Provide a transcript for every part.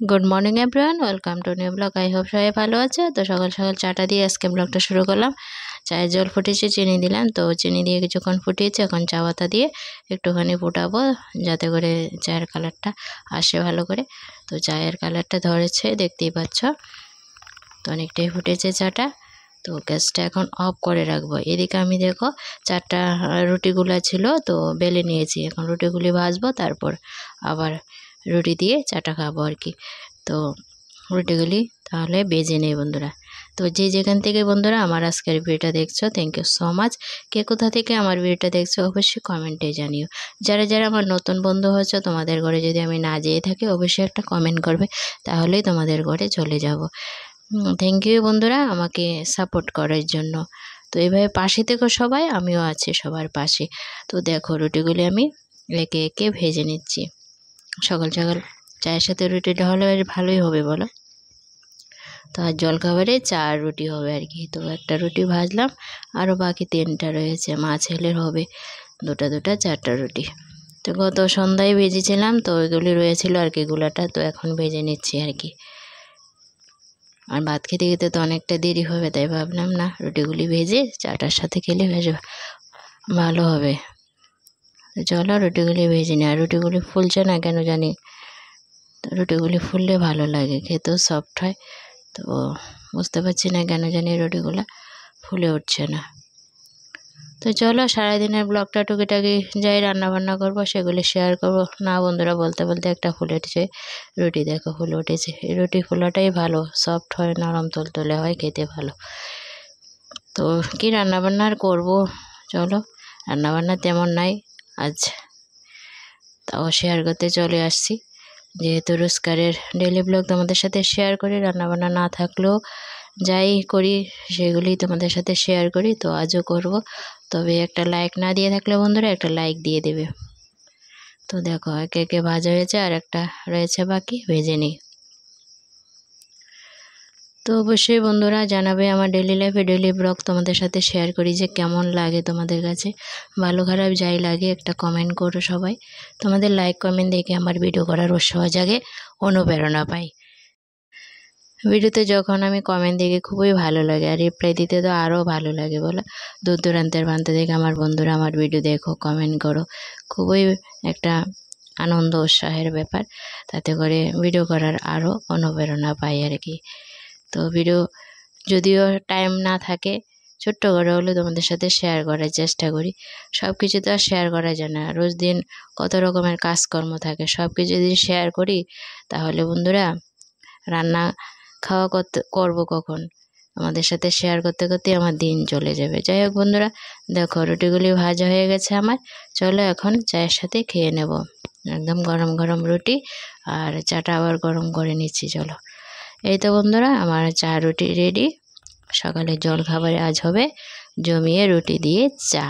Good morning everyone, welcome to new blog. I hope সবাই ভালো আছে। তো সকাল সকাল চাটা দিয়ে আজকে ব্লগটা শুরু করলাম। চায়ের জল ফুটেছে, চিনি দিলাম, তো চিনি দিয়ে কিছুক্ষণ ফুটিয়েছে। এখন চা পাতা দিয়ে একটুখানি ফুটাবো যাতে করে চায়ের কালারটা আসে ভালো করে। তো চায়ের কালারটা ধরেছে, দেখতেই পাচ্ছ। তো অনেকটাই ফুটেছে চাটা। তো গ্যাসটা এখন অফ করে রাখবো। এদিকে আমি দেখো চারটা রুটিগুলা ছিল, তো বেলে নিয়েছি। এখন রুটিগুলি ভাজবো, তারপর আবার রুটি দিয়ে চাটা খাবো আর কি। তো রুটিগুলি তাহলে বেজে নেই বন্ধুরা। তো যে যেখান থেকে বন্ধুরা আমার আজকের ভিডিওটা দেখছো, থ্যাংক ইউ সো মাচ। কে কোথা থেকে আমার ভিডিওটা দেখছো অবশ্যই কমেন্টে জানিও। যারা যারা আমার নতুন বন্ধু হয়েছে, তোমাদের ঘরে যদি আমি না যেয়ে থাকি অবশ্যই একটা কমেন্ট করবে, তাহলেই তোমাদের ঘরে চলে যাব। থ্যাংক ইউ বন্ধুরা আমাকে সাপোর্ট করার জন্য। তো এইভাবে পাশে থেকো সবাই, আমিও আছি সবার পাশে। তো দেখো রুটিগুলি আমি একে একে ভেজে নিচ্ছি। সকাল সকাল চায়ের সাথে রুটিটা হলে ভালোই হবে বলো। তো আর জলখাবারে চা আর রুটি হবে আর কি। তো একটা রুটি ভাজলাম, আরও বাকি 3টা রয়েছে। মা ছেলের হবে দুটা 4টা রুটি। তো গত সন্ধ্যায় ভেজেছিলাম, তো ওইগুলি রয়েছিল আর কি গুলাটা, তো এখন ভেজে নিচ্ছি আর কি। আর ভাত খেতে খেতে তো অনেকটা দেরি হবে, তাই ভাবলাম না রুটিগুলি ভেজে চাটার সাথে খেলে বেশ ভালো হবে। তো চলো রুটিগুলি ভেজে নিই। আর রুটিগুলি ফুলছে না কেন জানি, তো রুটিগুলি ফুললে ভালো লাগে, খেতেও সফট হয়। তো বুঝতে পারছি না কেন জানি রুটিগুলো ফুলে উঠছে না। তো চলো সারাদিনের ব্লগটা টুকিটাকি যাই রান্নাবান্না করবো সেগুলি শেয়ার করব না বন্ধুরা। বলতে বলতে একটা ফুলে উঠেছে রুটি, দেখো ফুলে উঠেছে। এই রুটি ফোলাটাই ভালো, সফট হয়, নরম তুলতুলে হয়, খেতে ভালো। তো কি রান্নাবান্না আর করবো, চলো রান্নাবান্না তেমন নাই আজ, তাও শেয়ার করতে চলে আসছি। যেহেতু রোজকারের ডেইলি ব্লগ তোমাদের সাথে শেয়ার করি, রান্নাবান্না না থাকলেও যাই করি সেগুলি তোমাদের সাথে শেয়ার করি। তো আজও করব, তবে একটা লাইক না দিয়ে থাকলে বন্ধুরা একটা লাইক দিয়ে দেবে। তো দেখো একে একে ভাজা হয়েছে, আর একটা রয়েছে বাকি, ভেজে নিই। তো অবশ্যই বন্ধুরা জানাবে আমার ডেইলি লাইফে ডেইলি ব্লগ তোমাদের সাথে শেয়ার করি যে কেমন লাগে তোমাদের কাছে। ভালো খারাপ যাই লাগে একটা কমেন্ট করো সবাই। তোমাদের লাইক কমেন্ট দেখে আমার ভিডিও করার উৎসাহ জাগে, অনুপ্রেরণা পাই। ভিডিওতে যখন আমি কমেন্ট দেখি খুবই ভালো লাগে, আর রিপ্লাই দিতে তো আরও ভালো লাগে বলো। দূর দূরান্তের প্রান্ত থেকে আমার বন্ধুরা আমার ভিডিও দেখো, কমেন্ট করো, খুবই একটা আনন্দ উৎসাহের ব্যাপার। তাতে করে ভিডিও করার আরও অনুপ্রেরণা পাই আর কি। তো ভিডিও যদিও টাইম না থাকে, ছোট্ট করে হলে তোমাদের সাথে শেয়ার করার চেষ্টা করি। সব কিছু তো আর শেয়ার করা যায় না, রোজ দিন কত রকমের কাজকর্ম থাকে। সব কিছু যদি শেয়ার করি তাহলে বন্ধুরা রান্না খাওয়া করবো কখন? আমাদের সাথে শেয়ার করতে করতে আমার দিন চলে যাবে। যাই হোক বন্ধুরা, দেখো রুটিগুলি ভাজা হয়ে গেছে আমার। চলো এখন চায়ের সাথে খেয়ে নেব। একদম গরম গরম রুটি, আর চাটা আবার গরম করে নিচ্ছি। চলো এই তো বন্ধুরা আমার চা রুটি রেডি। সকালের জল খাবারে আজ হবে জমিয়ে রুটি দিয়ে চা।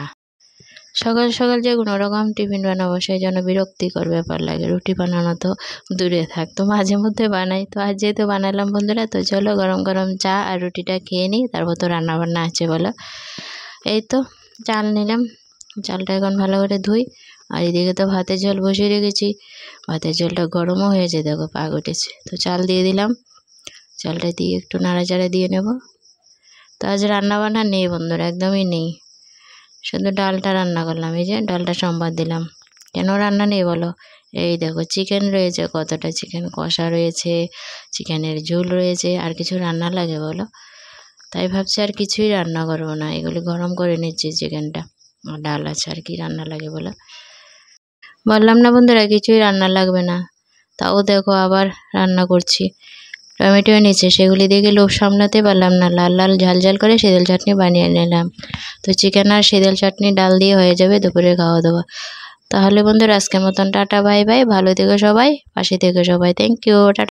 সকাল সকাল যে কোনো রকম টিফিন বানাবো সেই জন্য বিরক্তিকর ব্যাপার লাগে। রুটি বানানো তো দূরে থাক, তো মাঝে মধ্যে বানাই। তো আজ যেহেতু বানালাম বন্ধুরা, তো চলো গরম গরম চা আর রুটিটা খেয়ে নিই, তারপর তো রান্না বান্না আছে বলো। এই তো চাল নিলাম, চালটা এখন ভালো করে ধুই। আর এদিকে তো ভাতের জল বসিয়ে রেখেছি, ভাতের জলটা গরমও হয়েছে, দেখো পাক উঠেছে। তো চাল দিয়ে দিলাম, চালটা দিয়ে একটু নাড়াচাড়া দিয়ে নেব। তো আজ রান্না বান্না নেই বন্ধুরা, একদমই নেই, শুধু ডালটা রান্না করলাম। এই যে ডালটা সম্বাদ দিলাম। কেন রান্না নেই বলো? এই দেখো চিকেন রয়েছে, কতটা চিকেন কষা রয়েছে, চিকেনের ঝোল রয়েছে, আর কিছু রান্না লাগে বলো? তাই ভাবছি আর কিছুই রান্না করবো না, এগুলি গরম করে নিচ্ছি চিকেনটা। ডাল আছে, আর কি রান্না লাগে বলো? বললাম না বন্ধুরা কিছুই রান্না লাগবে না, তাও দেখো আবার রান্না করছি। টমেটো এনেছে, সেগুলি দেখে লোভ সামলাতে পারলাম না, লাল লাল ঝাল ঝাল করে সেদেল চাটনি বানিয়ে নিলাম। তো চিকেন আর সেদেল চাটনি ডাল দিয়ে হয়ে যাবে দুপুরে খাওয়া দাওয়া। তাহলে বন্ধুরা আজকের মতন টাটা বাই বাই, ভালো থেকো সবাই, পাশে থেকো সবাই, থ্যাংক ইউ, টাটা।